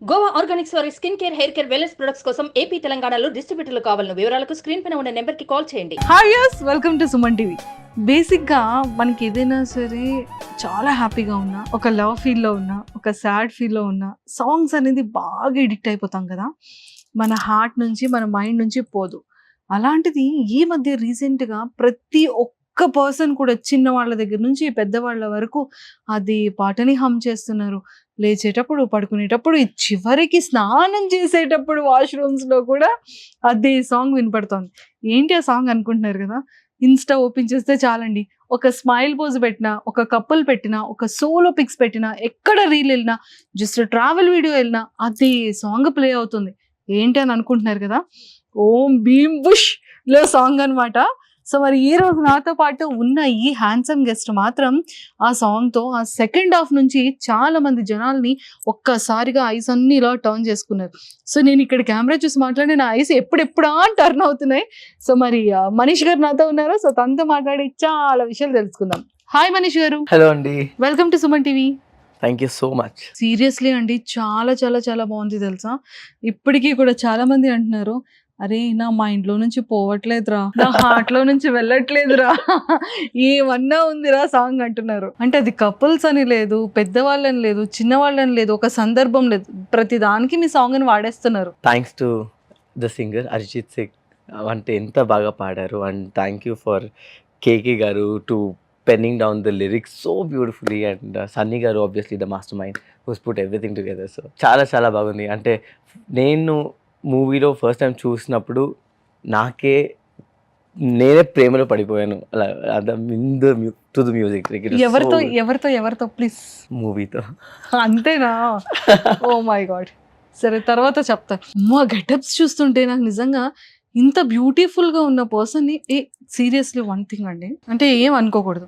Goa Organics వారి skin care, hair care, wellness products కోసం AP, తెలంగాణలో డిస్ట్రిబ్యూటర్లు కావాలను వివరాలకు స్క్రీన్ పైన ఉన్న నెంబర్కి కాల్ చేయండి. Hi yes, welcome to Suman TV. బేసిక్గా మనకి ఏదైనా సరే చాలా హ్యాపీగా ఉన్నా, ఒక లవ్ ఫీల్లో ఉన్నా, ఒక సాడ్ ఫీల్లో ఉన్నా, సాంగ్స్ అనేది బాగా ఎడిక్ట్ అయిపోతాం కదా. మన హార్ట్ నుంచి, మన మైండ్ నుంచి పోదు. అలాంటిది ఈ మధ్య రీసెంట్గా ప్రతి ఒక్క పర్సన్ కూడా చిన్న వాళ్ళ దగ్గర నుంచి పెద్దవాళ్ళ వరకు అది పాటని హమ్ చేస్తున్నారు. లేచేటప్పుడు, పడుకునేటప్పుడు, చివరికి స్నానం చేసేటప్పుడు వాష్రూమ్స్లో కూడా అదే సాంగ్ వినపడుతోంది. ఏంటి ఆ సాంగ్ అనుకుంటున్నారు కదా. ఇన్స్టా ఓపెన్ చేస్తే చాలండి, ఒక స్మైల్ పోజ్ పెట్టినా, ఒక కపుల్ పెట్టినా, ఒక సోలో పిక్స్ పెట్టినా, ఎక్కడ రీల్ వెళ్ళినా, జస్ట్ ట్రావెల్ వీడియో వెళ్ళినా అదే సాంగ్ ప్లే అవుతుంది. ఏంటి అని అనుకుంటున్నారు కదా. ఓం భీమ్ బుష్ లో సాంగ్ అనమాట. సో మరి ఈ రోజు నాతో పాటు ఉన్న ఈ హ్యాండ్సమ్ గెస్ట్ మాత్రం ఆ సాంగ్తో ఆ సెకండ్ హాఫ్ నుంచి చాలా మంది జనాల్ని ఒక్కసారిగా ఐస్ అన్ని ఇలా టర్న్ చేసుకున్నారు. సో నేను ఇక్కడ కెమెరా చూసి మాట్లాడి నా ఐస్ ఎప్పుడెప్పుడా టర్న్ అవుతున్నాయి. సో మరి మనీష్ గారు నాతో ఉన్నారు. సో తనతో మాట్లాడి చాలా విషయాలు తెలుసుకుందాం. హాయ్ మనీష్ గారు. హలో అండి. Welcome to Suman TV. Thank you so much. Seriously అండి, చాలా చాలా చాలా బాగుంది తెలుసా. ఇప్పటికీ కూడా చాలా మంది అంటున్నారు, అరే నా మైండ్లో నుంచి పోవట్లేదురా, నా హార్ట్లో నుంచి వెళ్ళట్లేదురా, ఏమన్నా ఉందిరా సాంగ్ అంటున్నారు. అంటే అది కపుల్స్ అని లేదు, పెద్దవాళ్ళని లేదు, చిన్నవాళ్ళని లేదు, ఒక సందర్భం లేదు, ప్రతి దానికి మీ సాంగ్ అని వాడేస్తున్నారు. Thanks to the singer Arijit Singh. అంటే ఎంత బాగా పాడారు. And thank you for KK గారు to penning down the lyrics so beautifully, and Sunny garu obviously the mastermind who's put everything together. So చాలా చాలా బాగుంది. అంటే నేను మూవీలో ఫస్ట్ టైం చూసినప్పుడు నేనే ప్రేమలో పడిపోయాను. అలా టు ద మ్యూజిక్. ఎవరితో ప్లీజ్? మూవీతో. అంతేనా? Oh my god. సరే తర్వాత చెప్తా. మా గెటప్స్ చూస్తుంటే నాకు నిజంగా ఇంత బ్యూటిఫుల్ గా ఉన్న పర్సన్ ని సీరియస్లీ వన్ థింగ్ అండి, అంటే ఏం అనుకోకూడదు,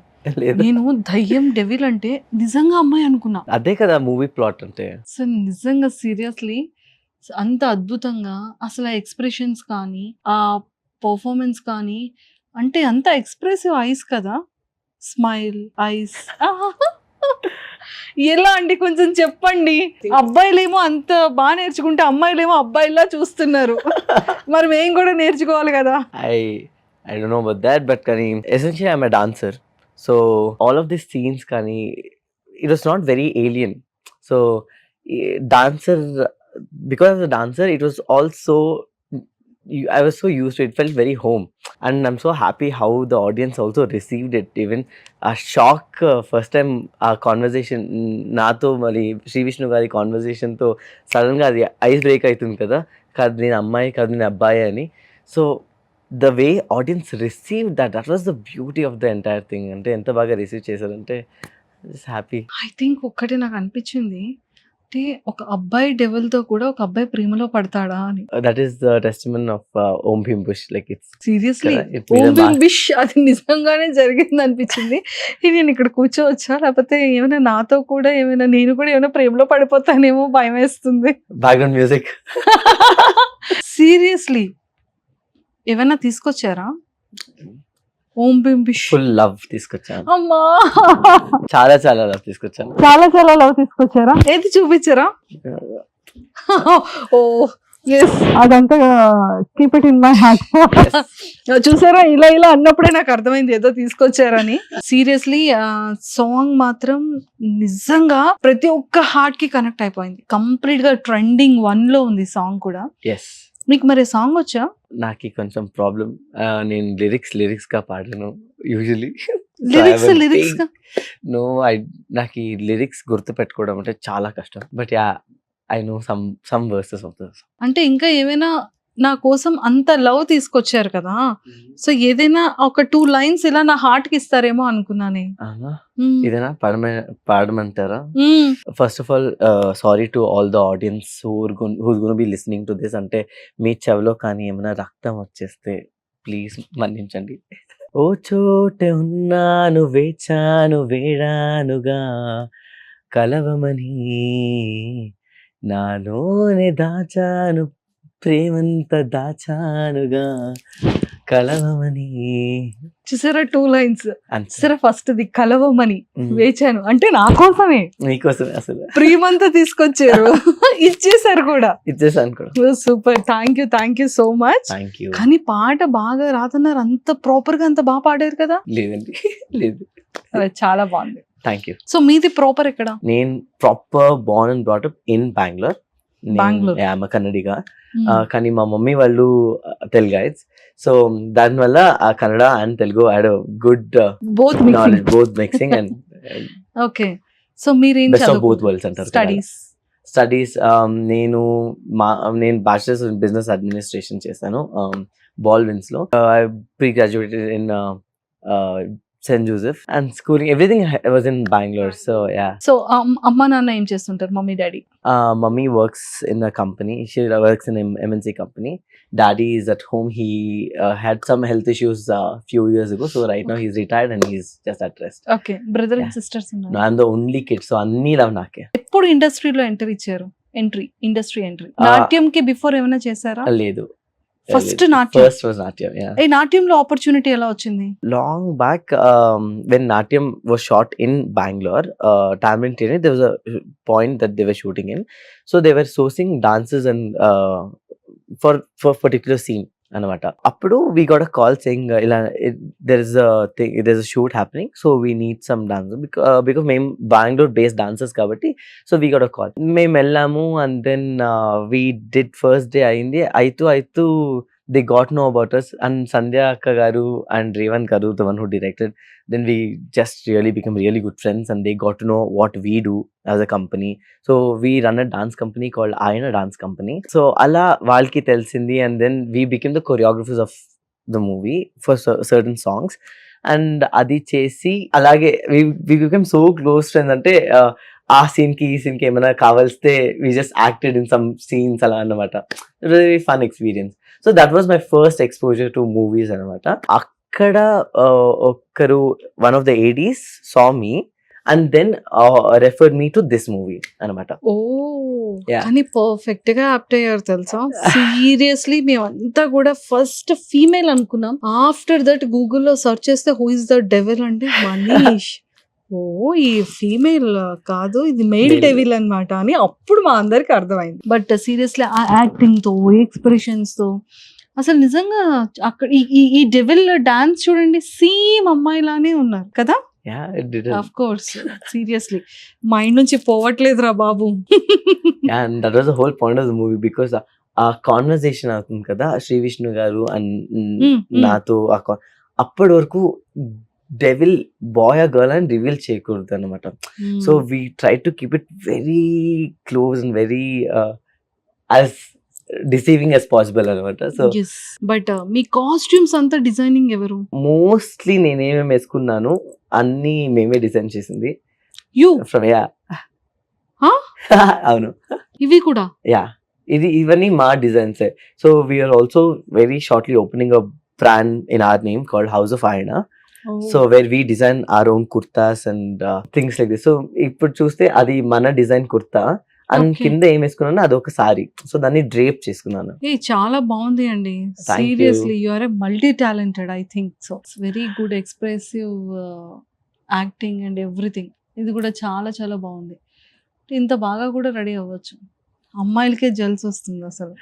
నేను దయ్యం డెవిల్ అంటే నిజంగా అమ్మాయి అనుకున్నా. అదే కదా మూవీ ప్లాట్ అంటే. సో నిజంగా సీరియస్లీ అంత అద్భుతంగా అసలు ఆ ఎక్స్ప్రెషన్స్ కానీ, ఆ పర్ఫార్మెన్స్ కానీ, అంటే అంత ఎక్స్ప్రెసివ్ ఐస్ కదా, స్మైల్ ఐస్. ఎలా అండి కొంచెం చెప్పండి. అబ్బాయిలేమో అంత బాగా నేర్చుకుంటే అమ్మాయిలేమో అబ్బాయిలా చూస్తున్నారు. మరి మేము కూడా నేర్చుకోవాలి కదా. I don't know about that, but కానీ essentially I'm a dancer. So all of these scenes కానీ it was not very alien. So dancer, because of the dancer it was also I was so used to it. It felt very home, and I'm so happy how the audience also received it. Even a shock first time our conversation nato mali Sri Vishnu gari conversation to sudden ga ice break aitundi kada, kadu nenu ammayi kadu nenu abbayi ani. So the way audience received that was the beauty of the entire thing. Ante enta baga receive chesarante just happy. I think ఒక్కటే నాకు అనిపించింది, అంటే ఒక అబ్బాయి devil తో కూడా ఒక అబ్బాయి ప్రేమలో పడతాడా అని. That is the testament of Om Bhim Bush. Like it's seriously Om Bhim Bush అది నిజంగానే జరిగింది అనిపించింది. నేను ఇక్కడ కూర్చోవచ్చా, లేకపోతే ఏమైనా నాతో కూడా ఏమైనా నేను కూడా ఏమైనా ప్రేమలో పడిపోతానేమో భయం వేస్తుంది. background music. సీరియస్లీ ఏమైనా తీసుకొచ్చారా? ఓం భీమ్ బిష్ ఫుల్ లవ్ తీసుకొచ్చాను. అమ్మా చాలా చాలా లవ్ తీసుకొచ్చాను. చాలా చాలా లవ్ తీసుకొచ్చారా? ఏది చూపించారా? ఓ ఎస్, అదంతా keep it in my heart. చూసారా, ఇలా ఇలా అన్నప్పుడే నాకు అర్థమైంది ఏదో తీసుకొచ్చారని. సీరియస్లీ సాంగ్ మాత్రం నిజంగా ప్రతి ఒక్క హార్ట్ కి కనెక్ట్ అయిపోయింది. కంప్లీట్ గా ట్రెండింగ్ 1 లో ఉంది సాంగ్ కూడా. ఎస్. మీకు మరి సాంగ్ వచ్చా? నాకు కొంచెం ప్రాబ్లం, నేను లిరిక్స్ గా పాడాను యూజువలీ. లిరిక్స్ నాకు ఈ లిరిక్స్ గుర్తు పెట్టుకోవడం అంటే చాలా కష్టం. But yeah, I know some versus of the song. అంటే ఇంకా ఏమైనా నా కోసం అంత లవ్ తీసుకొచ్చారు కదా, సో ఏదైనా ఒక 2 లైన్స్ ఇలా నా హార్ట్ కి ఇస్తారేమో అనుకున్నానే. ఇదేనా పాడమంటారా? First of all sorry to all the audience who's gonna be listening to this. అంటే మీ చెవిలో కానీ ఏమైనా రక్తం వచ్చేస్తే ప్లీజ్ మన్నించండి. ఓ చోటే ఉన్నాను, వేచాను, వేడానుగా కలవమని, నాలోనే దాచాను, ప్రేమంత దాచానుగా, కలవమని చూసారా 2 లైన్స్. అంతే. చూసారా ఫస్ట్ ది కలవమని Mm. వేచాను అంటే నా కోసమే నీకోసమే అసలు ప్రియమంతా తీసుకొచ్చారు ఇచ్చేసారు కూడా. ఇచ్చేసాను కూడా. Super, thank you so much. Thank you. కానీ పాట బాగా రాతున్నారు, అంత ప్రాపర్ గా అంత బాగా పాడారు కదా. లేదండి లేదు. అదే చాలా బాగుంది. Thank you. సో మీది ప్రాపర్ ఎక్కడ? నేను proper Born and brought up in Bengaluru. Bangalore. Kannadiga. కానీ మా మమ్మీ వాళ్ళు తెలుగైట్స్. సో దానివల్ల ఆ Kannada and Telugu had good both knowledge, both mixing and okay. So మీరేం బెస్ట్ ఆఫ్ బోత్ వరల్డ్స్ అంటారు. స్టడీస్ నేను బ్యాచిలర్స్ ఇన్ బిజినెస్ అడ్మినిస్ట్రేషన్ చేశాను బాల్విన్స్ లో. I pre graduated in Saint Joseph and schooling everything was in Bengaluru. So yeah. So అమ్మ నాన్న ఏం చేస్తుంటారు, mummy daddy? Mummy works in a company. She works in an MNC company. Daddy is at home. He had some health issues few years ago. So right now he's retired and he's just at rest. Okay. Brother and Yeah. Sisters No, ఉన్నారు. I'm the only kid. So అన్ని love నాకే. ఎప్పుడు ఇండస్ట్రీలో enter ఇచ్చారు? Industry entry నాట్యం కి before ఏమైనా చేశారా? లేదు. First నాట్యం. First was Natyam, yeah. ఈ నాట్యంలో ఆపర్చునిటీ ఎలా వచ్చింది? Long back, when Natyam was shot in Bangalore, Tamil Training, there was a point that they were shooting in. So they were sourcing dancers and for particular scene. అనమాట. అప్పుడు we got a call saying ఇలా there's a shoot happening, so we need some dancers because మేము Bengaluru based dancers కాబట్టి so we got a call. మేము వెళ్ళాము and then we did first day అయింది. అయితూ they got to know about us and Sandhya akka garu and Revant garu, the one who directed, then we just really become really good friends and they got to know what we do as a company. So we run a dance company called Ayana Dance Company. So ala valki telsindi and then we became the choreographers of the movie for certain songs and adi chesi alage we became so close friends ante ఆ scene కి ఈ scene కి ఏమైనా కావాల్స్తే we just acted in some scenes అలా అన్నమాట. Really fun experience. So that was my first exposure to movies అన్నమాట. అక్కడ ఒక్కరు one of the ADs saw me and then referred me to this movie అన్నమాట. ఓ Yeah. కానీ perfect గా apt అయ్యారు తెలుసా. సీరియస్లీ మేమంతా కూడా ఫస్ట్ ఫీమేల్ అనుకున్నాం. ఆఫ్టర్ దట్ గూగుల్లో సెర్చ్ చేస్తే హూ ఇస్ ద డెవిల్ అంటే మనీష్. ఓ ఈ ఫీమేల్ కాదు, ఇది మెయిల్ Male. డెవిల్ అన్నమాట అని అప్పుడు మా అందరికి అర్థమైంది. బట్ సీరియస్లీ ఆ యాక్టింగ్ తో ఎక్స్ప్రెషన్స్ తో అసలు నిజంగా అక్కడ ఈ డెవిల్ డాన్స్ చూడండి, సేమ్ అమ్మాయిలానే ఉన్నారు కదా. Yeah, it did. Of course seriously mind నుంచి పోవట్లేదురా బాబు. Yeah, and that was the whole point of the movie because ఆ కాన్వర్సేషన్ అవుతుంది కదా శ్రీ విష్ణు గారు అండ్ నాతో. అప్పటి వరకు డెవిల్ బాయ్ ఆ గర్ల్ అని రివీల్ చేయకూడదు అనమాట. So we try to keep it very close and very as deceiving as possible అనమాట. సో బట్ మీ కాస్ట్యూమ్స్ అంతా డిజైనింగ్ ఎవరు? మోస్ట్లీ నేనేమేమి వేసుకున్నాను అన్ని మేమే డిజైన్ చేసింది. యూ ఫ్రమ్ యా అవును ఇవి కూడా యా ఇవన్నీ మా డిజైన్సే. So we're also very shortly opening a brand in our name called house of Ayana. So where we design our own kurtas and things like this. సో ఇప్పుడు చూస్తే అది మన డిజైన్ కుర్తా అండ్ Okay. కింద ఏం వేసుకున్నాను అది ఒక సారీ. సో దాన్ని డ్రేప్ చేసుకున్నాను. ఏ చాలా బాగుంది అండి. Thank you. Seriously you are a multi talented I think so. It's very good expressive acting and everything. ఇది కూడా చాలా చాలా బాగుంది. ఇంత బాగా కూడా రెడీ అవ్వచ్చు. అమ్మాయిలకే జల్స్ వస్తుంది అసలు.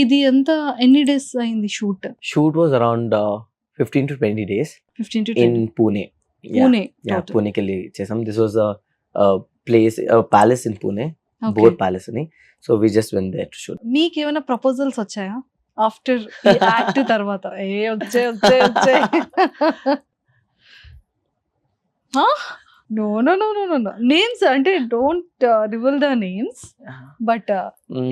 ఇది ఎంత ఎన్ని డేస్ అయింది shoot? Shoot was around 15 to 20 days 15 to in 20. Pune. Pune పూణేకి వెళ్ళి చేసాం. This was place palace in Pune, boat palace అని. So we just went there to shoot. మీకు ఏమైనా ప్రపోజల్స్ వచ్చాయా ఆఫ్టర్ యాక్ట్ తర్వాత? వచ్చే no no no no no names అంటే don't reveal the names. But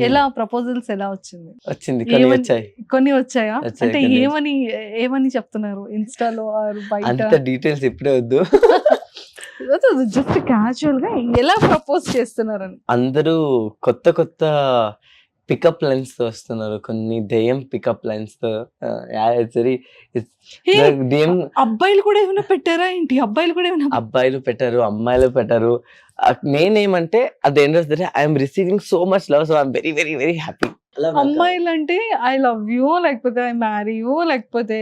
ఎలా ప్రపోజల్స్ ఎలా వచ్చింది? వచ్చింది కొన్ని ఏమని- వచ్చాయి. కొన్ని వచ్చాయా? వచ్చాయి, అంటే కొన్ని ఏమని చెప్తున్నారు ఇన్స్టాలో ఆర్ బయట? అంత డీటెయిల్స్ ఇప్పుడే వద్దు. జస్ట్ క్యాజువల్ గా ఎలా ప్రపోజ్ చేస్తున్నారని. అందరూ కొత్త కొత్త పికప్ లైన్స్ తో వస్తున్నారు. కొన్ని దెయ్యం పికప్ లైన్స్ తో Hey, దెయ్యం అబ్బాయిలు కూడా ఏమైనా పెట్టారా ఏంటి? అబ్బాయిలు కూడా ఏమైనా అబ్బాయిలు పెట్టారు, అమ్మాయిలు పెట్టారు. నేనేమంటే at the end of the day I'm receiving so much love, so I'm very very very happy. అమ్మాయిలంటే ఐ లవ్ యూ లేకపోతే ఐ మ్యారీ యూ లేకపోతే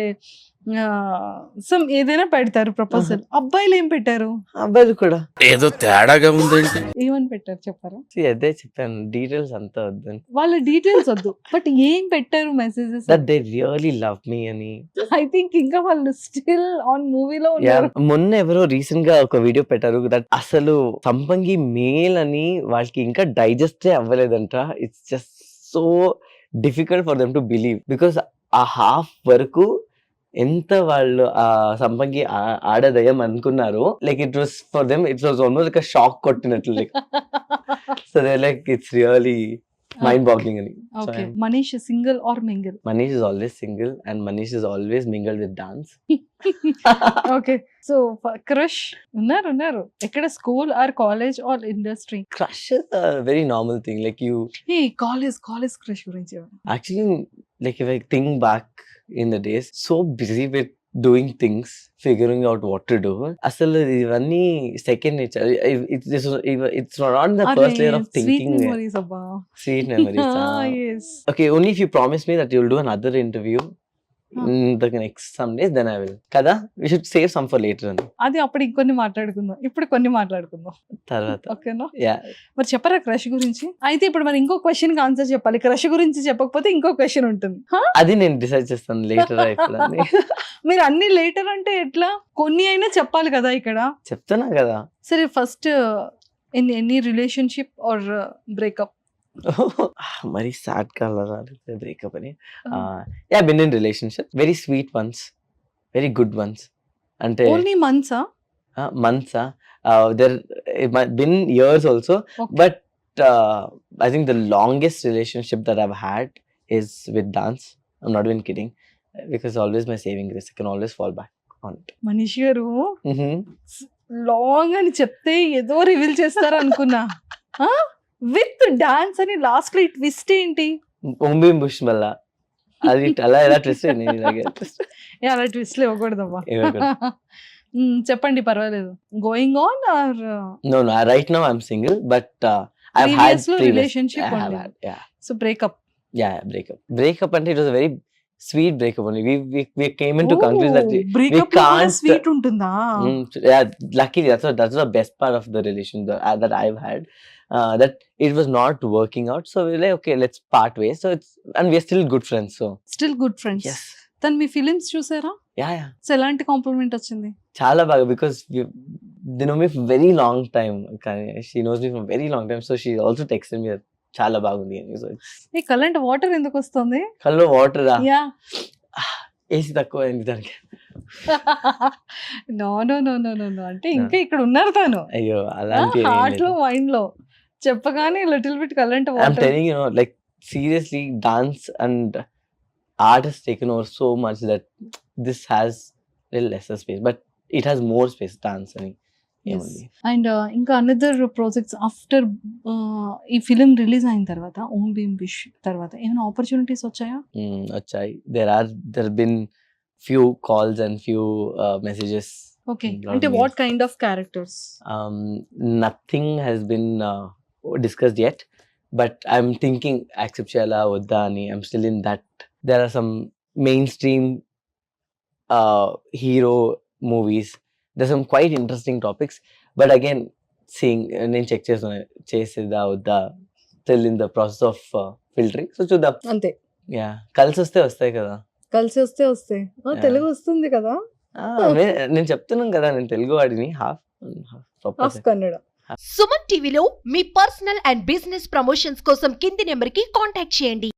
సమ్ ఏదైనా పెడతారు ప్రపోజల్. అబ్బాయిలు ఏం పెట్టారు? అబ్బాయిలు కూడా ఏదో తేడాగా ఉందేంటి? ఏమని పెట్టారు చెప్పారా? అదే చెప్పాను, డీటెయిల్స్ అంతా వద్దని. వాళ్ళ డీటెయిల్స్ వద్దు, బట్ ఏం పెట్టారు messages? That they really love me అని. ఐ థింక్ ఇంకా వాళ్ళు స్టిల్ ఆన్ మూవీలో Yeah, ఉన్నారు. మొన్న ఎవరో రీసెంట్ గా ఒక వీడియో పెట్టారు దట్ అసలు సంపంగి మేల్ అని వాళ్ళకి ఇంకా డైజెస్ట్ అవ్వలేదంట. It's just so difficult for them to believe, because ఆ హాఫ్ వరకు ఎంత వాళ్ళు ఆ సంపంగి ఆడదయం అనుకున్నారు, like it was for them it was almost like shock కొట్టినట్లు, like so they like it's really mind boggling అని. Okay, Manish single or mingle? Manish is always single and Manish is always mingled with dance. Okay, so crush ఉన్నారు ఎక్కడ? School or college or industry? Crush is a very normal thing, like you A college crush గురించి ఏమన్నా? actually, like if I think back in the days, so busy with doing things, figuring out what to do, అసలు ఇవన్నీ second nature. It's not the first layer of sweet thinking. Memories అబ్బా. Sweet memories. Yes. Okay, only if you promise me that you'll do another interview in the next some days, then I will. Kada, we should save some for later on. అది అప్పుడు ఇంకొన్ని మాట్లాడుకుందాం, ఇప్పుడు కొన్ని మాట్లాడుకుందాం. తర్వాత. ఓకేనా? Yeah. మరి చెప్పరా క్రష్ గురించి? అయితే ఇప్పుడు మరి ఇంకో క్వశ్చన్ కి ఆన్సర్ చెప్పాలి. క్రష్ గురించి చెప్పకపోతే ఇంకో క్వశ్చన్ ఉంటుంది. అది నేను డిసైడ్ చేస్తాను లేటర్ అయిపోయింది. మీరు అన్ని లేటర్ అంటే ఎట్లా? కొన్ని అయినా చెప్పాలి కదా ఇక్కడ. చెప్తున్నా కదా. సరే, first any relationship or breakup? మరి సాడ్ కలర్ బ్రేకప్ అని. Yeah, been in relationship, very sweet ones, very good ones. అంటే ఓన్లీ మంత్సా? months, there it might been years also. Okay. But I think the longest relationship that I've had is with dance. I'm not even kidding, because always my saving grace, I can always fall back on it. Manish గారు Mm-hmm. Long అని చెప్తే ఏదో reveal చేస్తారు అనుకున్నా. With dance అని last లో twist ఏంటి? Umbim bush వల్ల అది అలా ఎలా ట్విస్ట్ నేను ఇలాగే twist. ఏ, అలా ట్విస్ట్ ఇవ్వకూడదమ్మా. ఇవ్వకూడదు. చెప్పండి, పర్వాలేదు. Going on or No, right now I'm single, but I've had Previous లో previous relationship I have only. had, yeah. So breakup? Yeah, breakup అంటే it was a very sweet breakup only. We came into conclusion that breakup can't- sweet ఉంటుందా? yeah, luckily that's the best part of the relation that I've had, that it was not working out, so we're like, okay, let's part ways. So and we're still good friends, so still good friends. yes. తను మీ films చూసారా? Yeah. So ఎలాంటి complement వచ్చింది? చాలా బాగా, because they know me for very long time. She knows me for very long time, so she also texted me that చాలా బాగుంది అని. So ఈ కరెంట్ వాటర్ ఎందుకు వస్తుంది? కల్లో వాటర్ యా. ఏసీ తక్కువ అయింది దానికి. No no no no no no అంటే ఇంకా ఇక్కడ ఉన్నారు తను. అయ్యో, అలాంటి హార్ట్ లో మైండ్ లో చెప్పగానే little bit current I'm water. telling you, like seriously, dance and art has taken over so much that this has little lesser space, but it has more space. Dance అని ఏముంది. And ఇంకా another projects after ఈ film release అయిన తర్వాత, ఓం భీమ్ బిష్ తర్వాత ఏమైనా opportunities వచ్చాయా? వచ్చాయి. there have been few calls and few messages. Okay, lot అంటే of what mails. Kind of characters? Nothing has been discussed yet, but I'm thinking accept chala vada ani. I'm still in that. There are some mainstream hero movies. There's some quite interesting topics, but again, seeing నేను check చేసేదా వద్దా, still in the process of filtering. So చూద్దాం. అంతే. Yeah, కలిసి వస్తే వస్తాయి కదా. కలిసి వస్తే వస్తాయి. తెలుగు వస్తుంది కదా? నేను చెప్తున్నాను కదా, నేను తెలుగు వాడిని హాఫ్ ఆఫ్ కన్నడ. సుమన్ టీవీలో మీ పర్సనల్ అండ్ బిజినెస్ ప్రమోషన్స్ కోసం కింది నెంబర్కి కాంటాక్ట్ చేయండి.